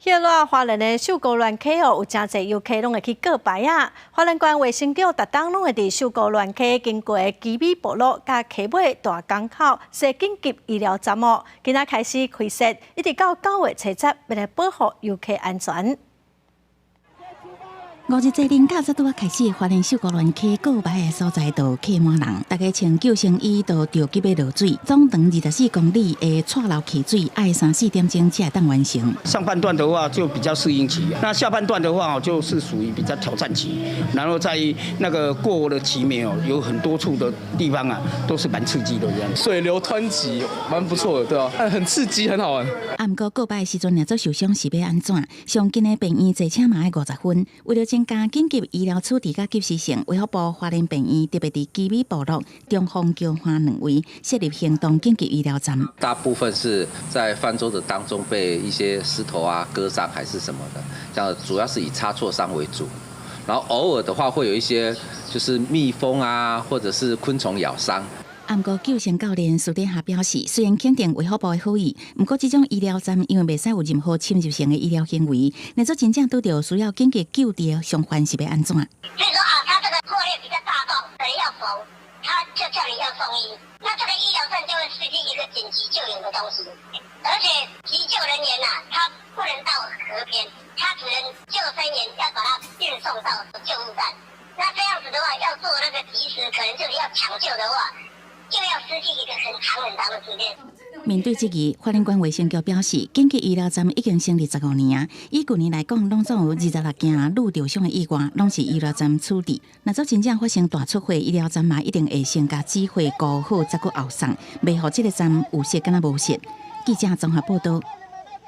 迄个花莲的首高乱溪哦，有真侪游客拢会去告白啊。花莲县卫生局逐当拢会伫首高乱溪经过基美部落甲溪尾大港口设紧急医疗站哦，今仔开始开设，一直到9月初7，为了保护游客安全。 5日这零假早拄开始，花莲首高乱溪告白的所在都客满人，大家穿救生衣都着急要落水，总长24公里的岔路溪水，要3、4点钟才会当完成。上半段的话就比较适应期，那下半段的话就是属于比较挑战期。然后在那个过了期没有，有很多处的地方啊，都是蛮刺激的这样。水流湍急，蛮不错的，对吧？很刺激，很好玩。啊，不过告白的时阵，若做受伤是要安怎？上近的病院坐车嘛要50分，为了增加紧急医疗处置甲及时性，卫福部花莲病院特别伫基美部落、中丰桥花2位设立行动紧急医疗站。大部分是在泛舟的当中被一些石头啊割伤还是什么的，这样主要是以擦挫伤为主。然后偶尔的话会有一些就是蜜蜂啊或者是昆虫咬伤。 不过救生教练苏德霞表示，虽然肯定卫福部的好意，不过这种医疗站因为袂使有任何侵入性的医疗行为，若做真正拄到需要紧急救治的伤患是要安怎？所以说啊，他这个破裂比较大洞，可能要缝，他就叫你要送医。那这个医疗站就会失去一个紧急救援的东西，而且急救人员他不能到河边，他只能救生员要把他运送到救护站。那这样子的话，要做那个及时，可能就是要抢救的话。 就要失去一个很长的时间。面对这个，花莲县卫生局表示，紧急医疗站已经成立15年啊。以去年来讲，拢总有26件路受伤的意外，拢是医疗站处理。若做真正发生大出血，医疗站嘛一定会先甲指挥顾好，再搁后送，袂互这个站有事敢若无事。记者综合报道。